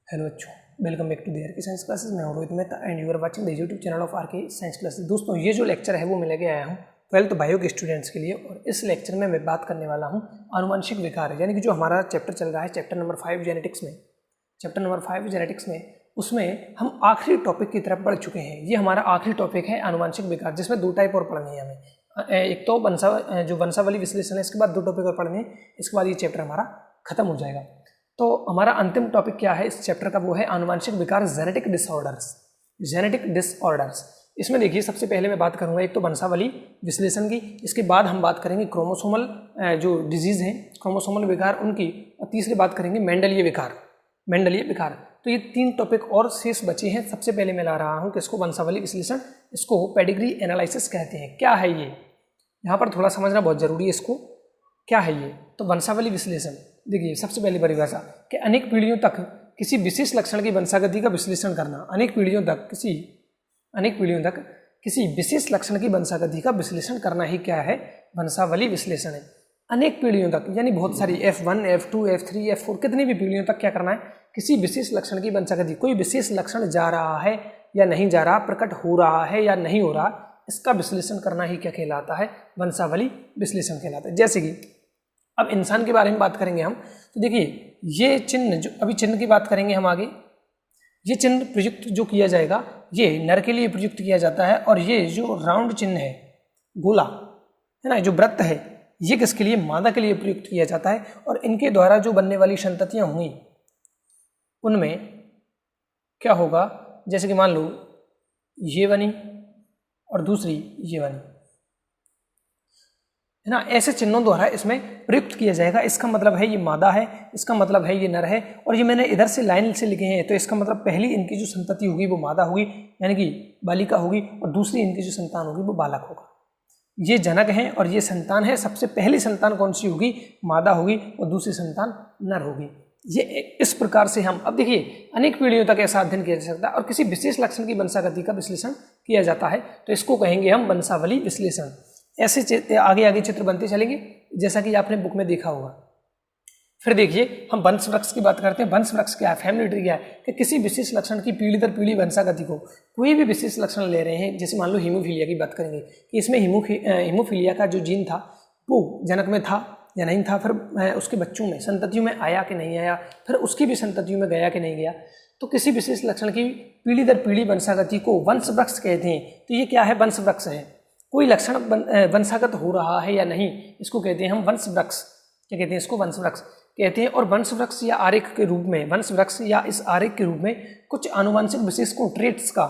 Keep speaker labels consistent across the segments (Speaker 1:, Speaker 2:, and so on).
Speaker 1: Hello बच्चों, welcome back to their की science classes. मैं हूं Rohit Mehta and you are watching the YouTube channel of RK science classes. दोस्तों, ये जो लेक्चर है वो मैं लेके आया हूं 12th बायो के स्टूडेंट्स के लिए, और इस लेक्चर में मैं बात करने वाला हूं आनुवंशिक विकार, यानी कि जो हमारा चैप्टर चल रहा है चैप्टर नंबर 5 जेनेटिक्स में, उसमें हम आखिरी टॉपिक की तरफ बढ़ चुके हैं। ये हमारा आखिरी टॉपिक है आनुवंशिक विकार, जिसमें दो टाइप और पढ़ने हैं हमें। एक तो वंशावली विश्लेषण है, इसके बाद दो टॉपिक और पढ़ने हैं, इसके बाद ये चैप्टर हमारा खत्म हो जाएगा। तो हमारा अंतिम टॉपिक क्या है इस चैप्टर का, वो है आनुवंशिक विकार, जेनेटिक डिसऑर्डर्स। इसमें देखिए, सबसे पहले मैं बात करूंगा एक तो वंशावली विश्लेषण की, इसके बाद हम बात करेंगे क्रोमोसोमल जो डिजीज हैं, क्रोमोसोमल विकार उनकी, और तीसरी बात करेंगे मेंडलीय विकार। तो ये तीन टॉपिक और शेष बचे हैं। सबसे पहले मैं ला रहा हूँ कि इसको वंशावली विश्लेषण, इसको पेडिग्री एनालिसिस कहते हैं। क्या है ये, यहाँ पर थोड़ा समझना बहुत जरूरी है इसको, क्या है ये। तो वंशावली विश्लेषण, देखिए सबसे पहली परिभाषा कि अनेक पीढ़ियों तक किसी विशेष लक्षण की वंशागति का विश्लेषण करना। अनेक पीढ़ियों तक किसी विशेष लक्षण की वंशागति का विश्लेषण करना ही क्या है, वंशावली विश्लेषण है। अनेक पीढ़ियों तक यानी बहुत सारी, F1, F2, F3, F4, कितनी भी पीढ़ियों तक क्या करना है, किसी विशेष लक्षण की वंशागति, कोई विशेष लक्षण जा रहा है या नहीं जा रहा, प्रकट हो रहा है या नहीं हो रहा, इसका विश्लेषण करना ही क्या कहलाता है, वंशावली विश्लेषण कहलाता है। जैसे कि अब इंसान के बारे में बात करेंगे हम, तो देखिए ये चिन्ह, जो अभी चिन्ह की बात करेंगे हम आगे, ये चिन्ह प्रयुक्त जो किया जाएगा ये नर के लिए प्रयुक्त किया जाता है, और ये जो राउंड चिन्ह है, गोला है ना, जो वृत्त है, ये किसके लिए, मादा के लिए प्रयुक्त किया जाता है। और इनके द्वारा जो बनने वाली संततियां हुई उनमें क्या होगा, जैसे कि मान लो ये बनी और दूसरी ये बनी, है ना, ऐसे चिन्हों द्वारा इसमें प्रयुक्त किया जाएगा। इसका मतलब है ये मादा है, इसका मतलब है ये नर है, और ये मैंने इधर से लाइन से लिखे हैं, तो इसका मतलब पहली इनकी जो संतति होगी वो मादा होगी, यानी कि बालिका होगी, और दूसरी इनकी जो संतान होगी वो बालक होगा। ये जनक हैं और ये संतान है। सबसे पहली संतान कौन सी होगी, मादा होगी, और दूसरी संतान नर होगी। ये इस प्रकार से हम, अब देखिए अनेक पीढ़ियों तक ऐसा अध्ययन किया जा सकता है, और किसी विशेष लक्षण की वंशागति का विश्लेषण किया जाता है, तो इसको कहेंगे हम वंशावली विश्लेषण। ऐसे आगे चित्र बनते चलेंगे, जैसा कि आपने बुक में देखा होगा। फिर देखिए हम वंश वृक्ष की बात करते हैं। वंश वृक्ष क्या है, फैमिली ट्री क्या है, कि किसी विशेष लक्षण की पीढ़ी दर पीढ़ी वंशागति को, कोई भी विशेष लक्षण ले रहे हैं, जैसे मान लो हीमोफीलिया की बात करेंगे कि इसमें हीमोफीलिया का जो जीन था वो जनक में था या नहीं था, फिर उसके बच्चों में, संततियों में आया कि नहीं आया, फिर उसकी भी संततियों में गया कि नहीं गया। तो किसी विशेष लक्षण की पीढ़ी दर पीढ़ी वंशागति को वंश वृक्ष कहते हैं। तो ये क्या है, वंश वृक्ष है। कोई लक्षण वंशागत हो रहा है या नहीं, इसको कहते हैं हम वंश वृक्ष। क्या कहते हैं, इसको वंश वृक्ष कहते हैं। और वंश वृक्ष या आरेख के रूप में, वंश वृक्ष या इस आरेख के रूप में कुछ आनुवंशिक विशेषकों, ट्रेट्स का,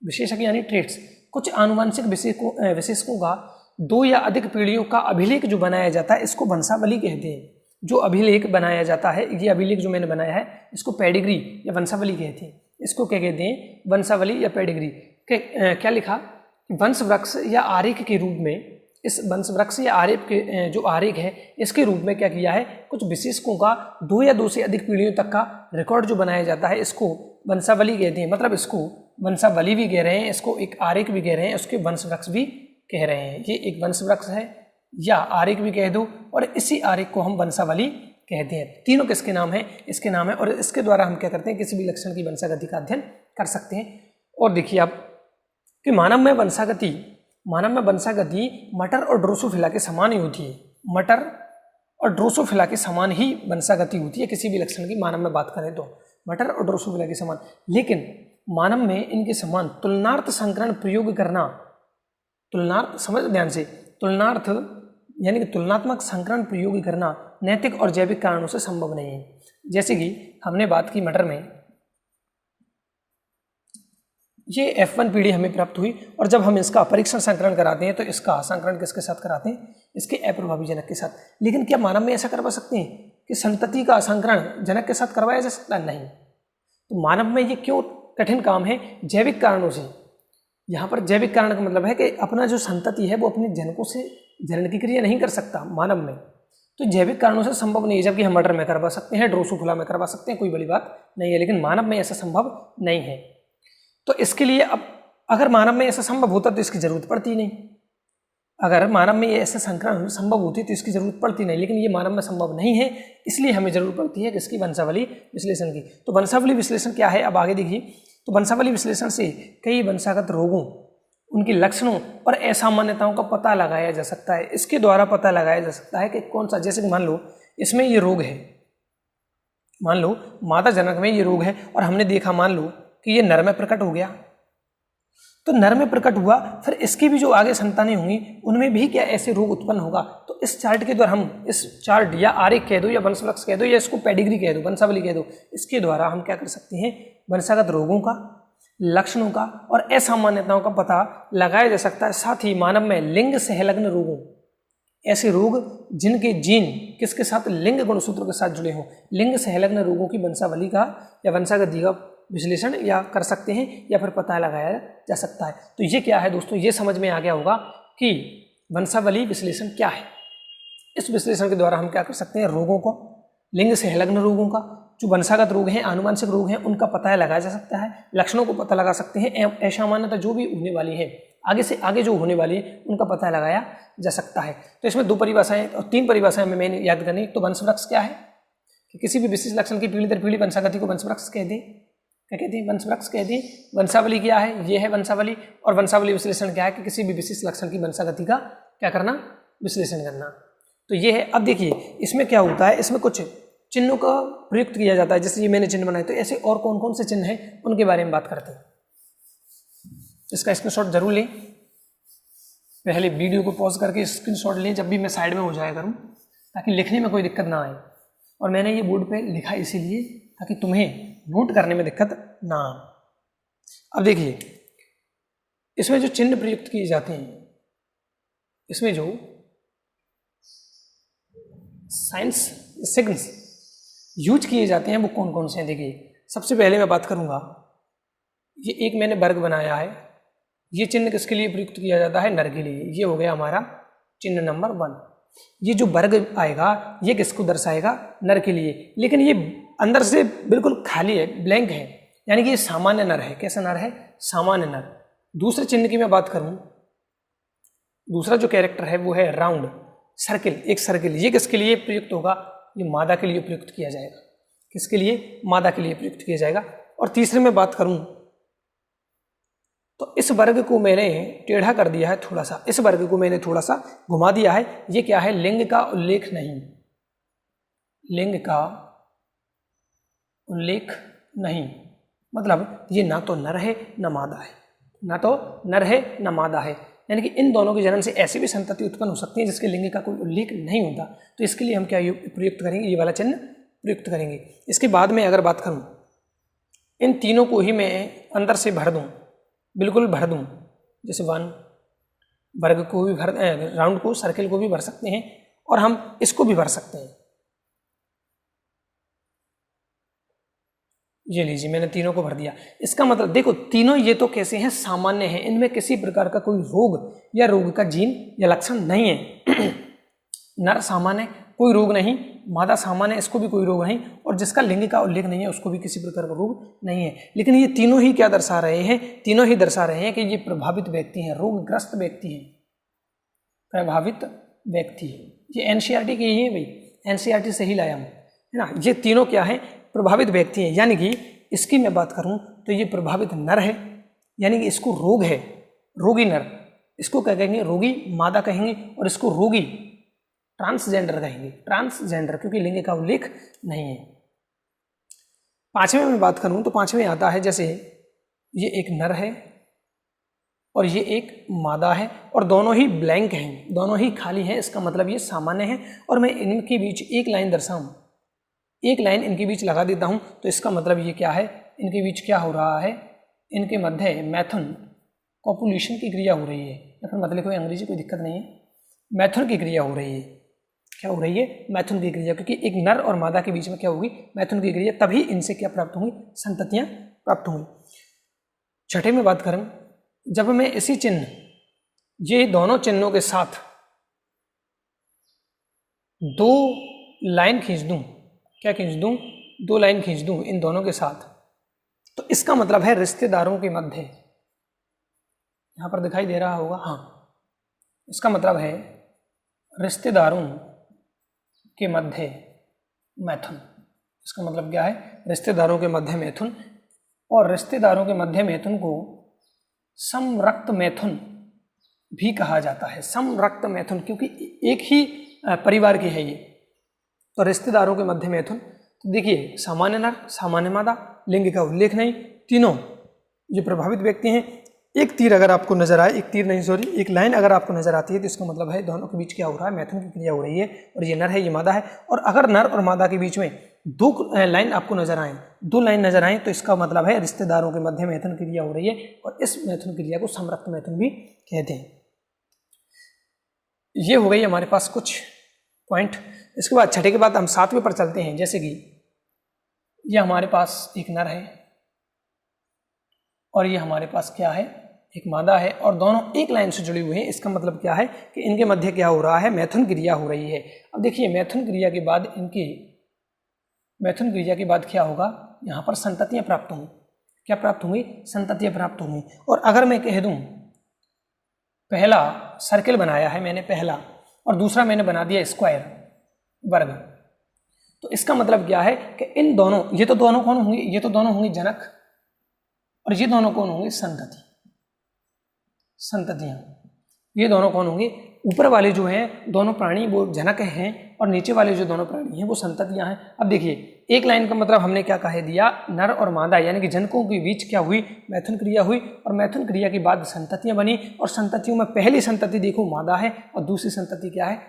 Speaker 1: विशेषक यानी ट्रेट्स, कुछ आनुवंशिक विशेषकों का दो या अधिक पीढ़ियों का अभिलेख जो बनाया जाता है, इसको वंशावली कहते हैं। जो अभिलेख बनाया जाता है, ये अभिलेख जो मैंने बनाया है, इसको पेडिग्री या वंशावली कहते हैं। इसको क्या कहते हैं, वंशावली या पेडिग्री। क्या लिखा, वंश वृक्ष या आरेख के रूप में, इस वंश वृक्ष या आरेख के जो आरेख है, इसके रूप में क्या किया है, कुछ विशेषकों का दो या दो से अधिक पीढ़ियों तक का रिकॉर्ड जो बनाया जाता है, इसको वंशावली कहते हैं। मतलब इसको वंशावली भी कह रहे हैं, इसको एक आरेख भी कह रहे हैं, उसके वंश वृक्ष भी कह रहे हैं। ये एक वंश वृक्ष है या आरेख भी कह दो, और इसी आरेख को हम वंशावली कहते हैं। तीनों किसके नाम है, इसके नाम है, और इसके द्वारा हम क्या करते हैं, किसी भी लक्षण की वंशागति का अध्ययन कर सकते हैं। और देखिए आप कि मानव में वंशागति मटर और ड्रोसोफिला के समान ही होती है। मटर और ड्रोसोफिला के समान ही वंशागति होती है किसी भी लक्षण की, मानव में बात करें तो मटर और ड्रोसोफिला के समान। लेकिन मानव में इनके समान तुलनार्थ संकरण प्रयोग करना, तुलनार्थ, समझ ध्यान से, तुलनार्थ यानी कि तुलनात्मक संकरण प्रयोग करना नैतिक और जैविक कारणों से संभव नहीं है। जैसे कि हमने बात की मटर में, ये F1 पीढ़ी हमें प्राप्त हुई, और जब हम इसका परीक्षण संकरण कराते हैं तो इसका संकरण किसके साथ कराते हैं, इसके अप्रभावी जनक के साथ। लेकिन क्या मानव में ऐसा करवा सकते हैं कि संतति का संकरण जनक के साथ करवाया जा सकता है, नहीं। तो मानव में ये क्यों कठिन काम है, जैविक कारणों से। यहाँ पर जैविक कारण का मतलब है कि अपना जो संतति है वो अपने जनकों से जनन की क्रिया नहीं कर सकता मानव में, तो जैविक कारणों से संभव नहीं है। जबकि हम मटर में करवा सकते हैं, ड्रोसोफिला में करवा सकते हैं, कोई बड़ी बात नहीं है, लेकिन मानव में ऐसा संभव नहीं है। तो इसके लिए अब अगर मानव में ऐसा संभव होता तो इसकी जरूरत पड़ती नहीं। अगर मानव में ये ऐसा संक्रमण संभव होती तो इसकी जरूरत पड़ती नहीं, लेकिन ये मानव में संभव नहीं है, इसलिए हमें जरूरत पड़ती है किसकी, वंशावली विश्लेषण की। तो वंशावली विश्लेषण क्या है, अब आगे देखिए। तो वंशावली विश्लेषण से कई वंशागत रोगों, उनके लक्षणों और असामान्यताओं का पता लगाया जा सकता है। इसके द्वारा पता लगाया जा सकता है कि कौन सा, जैसे कि मान लो इसमें ये रोग है, मान लो मादा जनक में ये रोग है और हमने देखा, मान लो कि ये नर में प्रकट हो गया, तो नर में प्रकट हुआ, फिर इसकी भी जो आगे संतानें होंगी उनमें भी क्या ऐसे रोग उत्पन्न होगा। तो इस चार्ट के द्वारा हम, इस चार्ट या आरेख कह दो या वंशवृक्ष कह दो या इसको पेडिग्री कह दो, वंशावली कह दो, इसके द्वारा हम क्या कर सकते हैं, वंशागत रोगों का, लक्षणों का और असामान्यताओं का पता लगाया जा सकता है। साथ ही मानव में लिंग संलग्न रोगों, ऐसे रोग जिनके जीन किसके साथ, लिंग गुणसूत्र के साथ जुड़े हों, लिंग संलग्न रोगों की वंशावली का या वंशागति का विश्लेषण या कर सकते हैं या फिर पता लगाया जा सकता है। तो ये क्या है दोस्तों, ये समझ में आ गया होगा कि वंशावली विश्लेषण क्या है। इस विश्लेषण के द्वारा हम क्या कर सकते हैं, रोगों को, लिंग संलग्न रोगों का, जो वंशागत रोग हैं, आनुवंशिक रोग हैं, उनका पता लगाया जा सकता है, लक्षणों को पता लगा सकते हैं, असामान्यता जो भी होने वाली है, आगे से आगे जो होने वाली है उनका पता लगाया जा सकता है। तो इसमें 2 परिभाषाएं और 3 परिभाषाएं हमें मैंने याद करनी। तो वंशवृक्ष क्या है कि किसी भी विशिष्ट लक्षण की पीढ़ी दर पीढ़ी वंशागति को वंशवृक्ष कह दें, क्या कहते हैं, वंशवृक्ष कह दें। वंशावली क्या है, ये है वंशावली। और वंशावली विश्लेषण क्या है कि किसी भी विशिष्ट लक्षण की वंशागति का क्या करना, विश्लेषण करना। तो ये है। अब देखिए इसमें क्या होता है, इसमें कुछ चिन्हों का प्रयुक्त किया जाता है, जैसे ये मैंने चिन्ह बनाए। तो ऐसे और कौन कौन से चिन्ह हैं उनके बारे में बात करते हैं। इसका स्क्रीनशॉट जरूर लें, पहले वीडियो को पॉज करके स्क्रीनशॉट लें जब भी मैं साइड में हो जाया करूं, ताकि लिखने में कोई दिक्कत ना आए। और मैंने ये बोर्ड पे लिखा इसीलिए ताकि तुम्हें नोट करने में दिक्कत ना आए। अब देखिए इसमें जो चिन्ह प्रयुक्त किए जाते हैं, इसमें जो साइंस सिग्नल्स यूज किए जाते हैं वो कौन कौन से हैं। देखिए सबसे पहले मैं बात करूंगा, ये एक मैंने वर्ग बनाया है। ये चिन्ह किसके लिए प्रयुक्त किया जाता है, नर के लिए। ये हो गया हमारा चिन्ह नंबर 1। ये जो वर्ग आएगा ये किसको दर्शाएगा, नर के लिए। लेकिन ये अंदर से बिल्कुल खाली है, ब्लैंक है, यानी कि ये सामान्य नर है। कैसा नर है, सामान्य नर। दूसरे चिन्ह की मैं बात करूं, दूसरा जो कैरेक्टर है वो है राउंड, सर्किल, एक सर्किल। ये किसके लिए प्रयुक्त होगा, ये मादा के लिए प्रयुक्त किया जाएगा। किसके लिए, मादा के लिए प्रयुक्त किया जाएगा। और तीसरे में बात करूं तो इस वर्ग को मैंने टेढ़ा कर दिया है थोड़ा सा, इस वर्ग को मैंने थोड़ा सा घुमा दिया है। ये क्या है, लिंग का उल्लेख नहीं, लिंग का उल्लेख नहीं, मतलब ये ना तो नर है न मादा है, ना तो नर है न मादा है। यानी कि इन दोनों के जन्म से ऐसी भी संतति उत्पन्न हो सकती है जिसके लिंग का कोई उल्लेख नहीं होता। तो इसके लिए हम क्या प्रयुक्त करेंगे, ये वाला चिन्ह प्रयुक्त करेंगे। इसके बाद में अगर बात करूं, इन तीनों को ही मैं अंदर से भर दूं, बिल्कुल भर दूं। जैसे 1 वर्ग को भी भर, राउंड को, सर्किल को भी भर सकते हैं और हम इसको भी भर सकते हैं। ये लीजिए मैंने तीनों को भर दिया। इसका मतलब देखो तीनों ये तो कैसे हैं, सामान्य हैं, इनमें किसी प्रकार का कोई रोग या रोग का जीन या लक्षण नहीं है। नर सामान्य, कोई रोग नहीं, मादा सामान्य, इसको भी कोई रोग नहीं, और जिसका लिंग का उल्लेख नहीं है उसको भी किसी प्रकार का रोग नहीं है। लेकिन ये तीनों ही क्या दर्शा रहे हैं, तीनों ही दर्शा रहे हैं कि ये प्रभावित व्यक्ति हैं, रोगग्रस्त व्यक्ति हैं, प्रभावित व्यक्ति है। ये एनसीईआरटी की ही है भाई, एनसीईआरटी से ही लाया हूँ, है ना। ये तीनों क्या है, प्रभावित व्यक्ति हैं। यानी कि इसकी मैं बात करूं तो ये प्रभावित नर है, यानी कि इसको रोग है, रोगी नर, इसको क्या कहेंगे, रोगी मादा कहेंगे, और इसको रोगी ट्रांसजेंडर कहेंगे, ट्रांसजेंडर, क्योंकि लिंग का उल्लेख नहीं है। 5वें में बात करूं तो 5वें आता है, जैसे ये एक नर है और ये एक मादा है और दोनों ही ब्लैंक हैं, दोनों ही खाली हैं। इसका मतलब ये सामान्य है। और मैं इनके बीच एक लाइन दर्शाऊं, एक लाइन इनके बीच लगा देता हूं, तो इसका मतलब ये क्या है, इनके बीच क्या हो रहा है, इनके मध्य मैथुन, कॉपुलेशन की क्रिया हो रही है, या फिर मतलब कोई अंग्रेजी कोई दिक्कत नहीं है, मैथुन की क्रिया हो रही है। क्या हो रही है, मैथुन की क्रिया, क्योंकि एक नर और मादा के बीच में क्या होगी, मैथुन की क्रिया, तभी इनसे क्या प्राप्त होंगी, संततियां प्राप्त होंगी। 6ठे में बात करें, जब मैं इसी चिन्ह, ये दोनों चिन्हों के साथ 2 लाइन खींच दूं, क्या खींच दूं, 2 लाइन खींच दूं इन दोनों के साथ, तो इसका मतलब है रिश्तेदारों के मध्य, यहां पर दिखाई दे रहा होगा, हाँ, इसका मतलब है रिश्तेदारों के मध्य मैथुन। इसका मतलब क्या है? रिश्तेदारों के मध्य मैथुन। और रिश्तेदारों के मध्य मैथुन को समरक्त मैथुन भी कहा जाता है। समरक्त मैथुन, क्योंकि एक ही परिवार के है ये। तो रिश्तेदारों के मध्य मैथुन, तो देखिए सामान्य नर, सामान्य मादा, लिंग का उल्लेख नहीं, तीनों जो प्रभावित व्यक्ति हैं। एक तीर अगर आपको नजर आए, एक तीर नहीं सॉरी, एक लाइन अगर आपको नजर आती है तो इसका मतलब है दोनों के बीच क्या हो रहा है? मैथुन की क्रिया हो रही है। और ये नर है, ये मादा है। और अगर नर और मादा के बीच में दो लाइन आपको नजर आए, दो लाइन नजर आए, तो इसका मतलब है रिश्तेदारों के मध्य मैथुन क्रिया हो रही है। और इस मैथुन क्रिया को समरक्त मैथुन भी कहते हैं। ये हो गई हमारे पास कुछ पॉइंट। इसके बाद छठे के बाद हम सातवें पर चलते हैं। जैसे कि ये हमारे पास एक नर है और ये हमारे पास क्या है? एक मादा है, और दोनों एक लाइन से जुड़े हुए हैं। इसका मतलब क्या है कि इनके मध्य क्या हो रहा है? मैथुन क्रिया हो रही है। अब देखिए मैथुन क्रिया के बाद क्या होगा? यहाँ पर संततियाँ प्राप्त होंगी। क्या प्राप्त होंगी? संततियाँ प्राप्त होंगी। और अगर मैं कह दूँ पहला सर्किल बनाया है मैंने पहला, और दूसरा मैंने बना दिया स्क्वायर, वर्ग, तो इसका मतलब क्या है कि इन दोनों, ये तो दोनों कौन होंगे? ये तो दोनों होंगे जनक, और ये दोनों कौन होंगे? संततियां। ये दोनों कौन होंगे? ऊपर वाले जो हैं दोनों प्राणी वो जनक हैं, और नीचे वाले जो दोनों प्राणी हैं वो संततियां हैं। अब देखिए एक लाइन का मतलब हमने क्या कह दिया? नर और मादा यानी कि जनकों के बीच क्या हुई? मैथुन क्रिया हुई। और मैथुन क्रिया के बाद संततियां बनी, और संततियों में पहली संतति देखो मादा है और दूसरी संतति क्या है?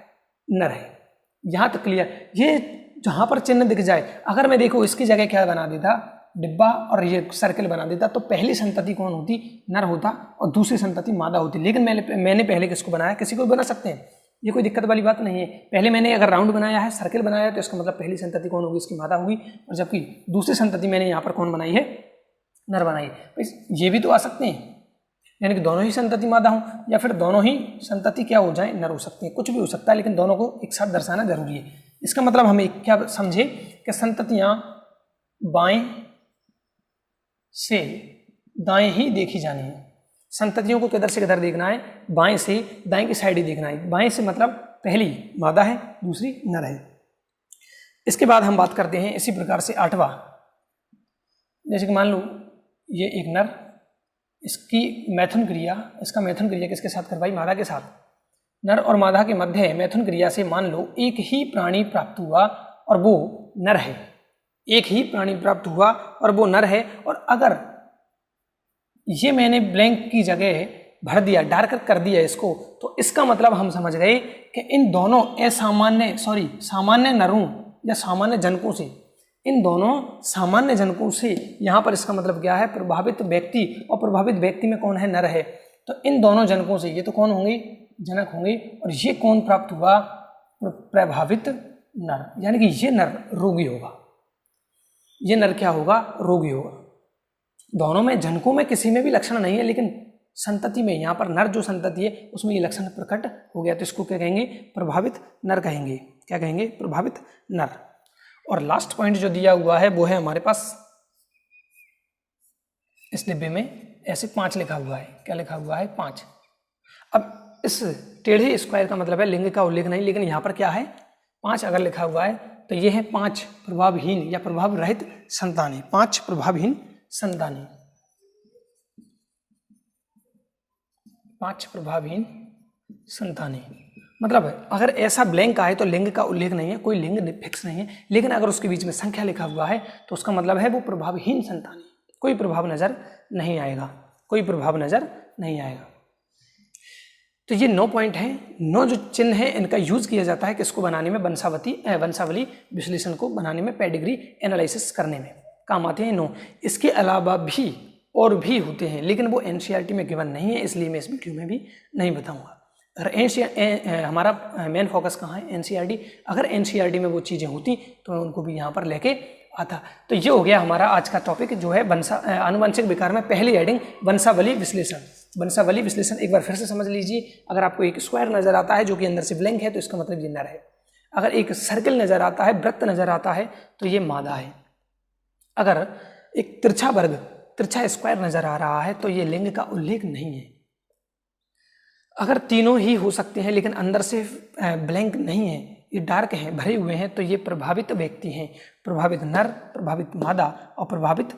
Speaker 1: नर है। यहाँ तक क्लियर। ये जहाँ पर चिन्ह दिख जाए, अगर मैं देखो इसकी जगह क्या बना देता? डिब्बा, और ये सर्किल बना देता, तो पहली संतति कौन होती? नर होता, और दूसरी संतति मादा होती। लेकिन मैंने पहले किसको बनाया? किसी को भी बना सकते हैं, ये कोई दिक्कत वाली बात नहीं है। पहले मैंने अगर राउंड बनाया है, सर्किल बनाया है, तो इसका मतलब पहली संतति कौन होगी? इसकी मादा होगी। और जबकि दूसरी संतति मैंने यहाँ पर कौन बनाई है? नर बनाई है। ये भी तो आ सकते हैं, यानी कि दोनों ही संतति मादा हो, या फिर दोनों ही संतति क्या हो जाए? नर हो सकते हैं। कुछ भी हो सकता है, लेकिन दोनों को एक साथ दर्शाना जरूरी है। इसका मतलब हमें क्या समझे कि संततियां बाएं से दाएं ही देखी जानी है। संततियों को किधर से किधर देखना है? बाएं से दाएं की साइड ही देखना है। बाएं से मतलब पहली मादा है, दूसरी नर है। इसके बाद हम बात करते हैं इसी प्रकार से आठवां। जैसे कि मान लो ये एक नर, इसकी मैथुन क्रिया, इसका मैथुन क्रिया किसके साथ करवाई? मादा के साथ। नर और मादा के मध्य मैथुन क्रिया से मान लो एक ही प्राणी प्राप्त हुआ और वो नर है। एक ही प्राणी प्राप्त हुआ और वो नर है। और अगर ये मैंने ब्लैंक की जगह भर दिया, डार्क कर दिया इसको, तो इसका मतलब हम समझ गए कि इन दोनों सामान्य नरों या सामान्य जनकों से, इन दोनों सामान्य जनकों से, यहाँ पर इसका मतलब क्या है? प्रभावित व्यक्ति, और प्रभावित व्यक्ति में कौन है? नर है। तो इन दोनों जनकों से, ये तो कौन होंगे? जनक होंगे। और ये कौन प्राप्त हुआ? प्रभावित नर, यानी कि ये नर रोगी होगा। ये नर क्या होगा? रोगी होगा। दोनों में, जनकों में किसी में भी लक्षण नहीं है, लेकिन संतति में, यहाँ पर नर जो संतति है उसमें ये लक्षण प्रकट हो गया, तो इसको क्या कहेंगे? प्रभावित नर कहेंगे। क्या कहेंगे? प्रभावित नर। और लास्ट पॉइंट जो दिया हुआ है वो है हमारे पास इस डिब्बे में ऐसे 5 लिखा हुआ है। क्या लिखा हुआ है? 5। अब इस टेढ़े स्क्वायर का मतलब है लिंग का उल्लेख नहीं, लेकिन यहाँ पर क्या है? 5 अगर लिखा हुआ है तो ये है 5 प्रभावहीन या प्रभाव रहित संतानें। 5 प्रभावहीन संतानें, 5 प्रभावहीन संतानें। मतलब अगर ऐसा ब्लैंक आए तो लिंग का उल्लेख नहीं है, कोई लिंग फिक्स नहीं है, लेकिन अगर उसके बीच में संख्या लिखा हुआ है तो उसका मतलब है वो प्रभावहीन संतानें। कोई प्रभाव नजर नहीं आएगा, कोई प्रभाव नजर नहीं आएगा। तो ये 9 पॉइंट हैं। 9 जो चिन्ह है इनका यूज किया जाता है किसको बनाने में? वंशावली विश्लेषण को बनाने में, पेडिग्री एनालिसिस करने में काम आते हैं 9। इसके अलावा भी और भी होते हैं, लेकिन वो एनसीईआरटी में गिवन नहीं है, इसलिए मैं इस वीडियो में भी नहीं बताऊंगा। अगर हमारा मेन फोकस कहाँ है? एनसीईआरटी। अगर एनसीईआरटी में वो चीज़ें होती तो मैं उनको भी यहाँ पर लेके आता। तो ये हो गया हमारा आज का टॉपिक, जो है आनुवंशिक विकार में पहली हेडिंग वंशावली विश्लेषण। वंशावली विश्लेषण एक बार फिर से समझ लीजिए। अगर आपको एक स्क्वायर नजर आता है जो कि अंदर से ब्लैंक है तो इसका मतलब ये नर है। अगर एक सर्किल नजर आता है, वृत्त नजर आता है तो ये मादा है। अगर एक तिरछा वर्ग, तिरछा स्क्वायर नजर आ रहा है तो ये लिंग का उल्लेख नहीं है। अगर तीनों ही हो सकते हैं लेकिन अंदर से ब्लैंक नहीं है, ये डार्क हैं, भरे हुए हैं, तो ये प्रभावित व्यक्ति हैं, प्रभावित नर, प्रभावित मादा और प्रभावित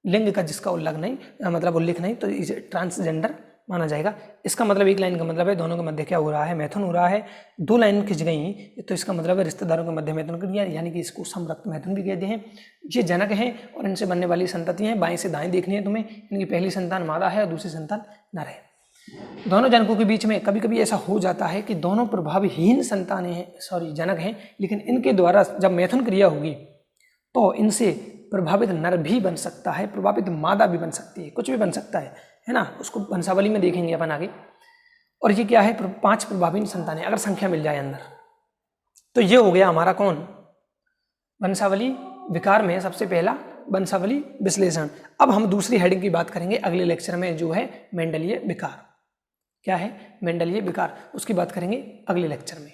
Speaker 1: लिंग का जिसका उल्लेख नहीं, तो इसे ट्रांसजेंडर माना जाएगा। इसका मतलब एक लाइन का मतलब है दोनों के मध्य क्या हो रहा है, मैथुन हो रहा है। दो लाइन खिंच गई तो इसका मतलब है रिश्तेदारों के मध्य मैथुन कर दिया, यानी कि इसको समरक्त मैथुन भी कहते हैं। ये जनक हैं और इनसे बनने वाली संतति हैं, बाएं से दाएं देखनी है तुम्हें। इनकी पहली संतान मादा है और दूसरी संतान नर है। दोनों जनकों के बीच में कभी कभी ऐसा हो जाता है कि दोनों प्रभावहीन संतानें हैं, जनक हैं, लेकिन इनके द्वारा जब मैथुन क्रिया होगी तो इनसे प्रभावित नर भी बन सकता है, प्रभावित मादा भी बन सकती है, कुछ भी बन सकता है ना। उसको वंशावली में देखेंगे अपन आगे। और ये क्या है, 5 प्रभावित संतानें अगर संख्या मिल जाए अंदर, तो ये हो गया हमारा कौन, वंशावली विकार में सबसे पहला वंशावली विश्लेषण। अब हम दूसरी हेडिंग की बात करेंगे अगले लेक्चर में, जो है मेंडलीय विकार। क्या है मेंडलीय विकार, उसकी बात करेंगे अगले लेक्चर में।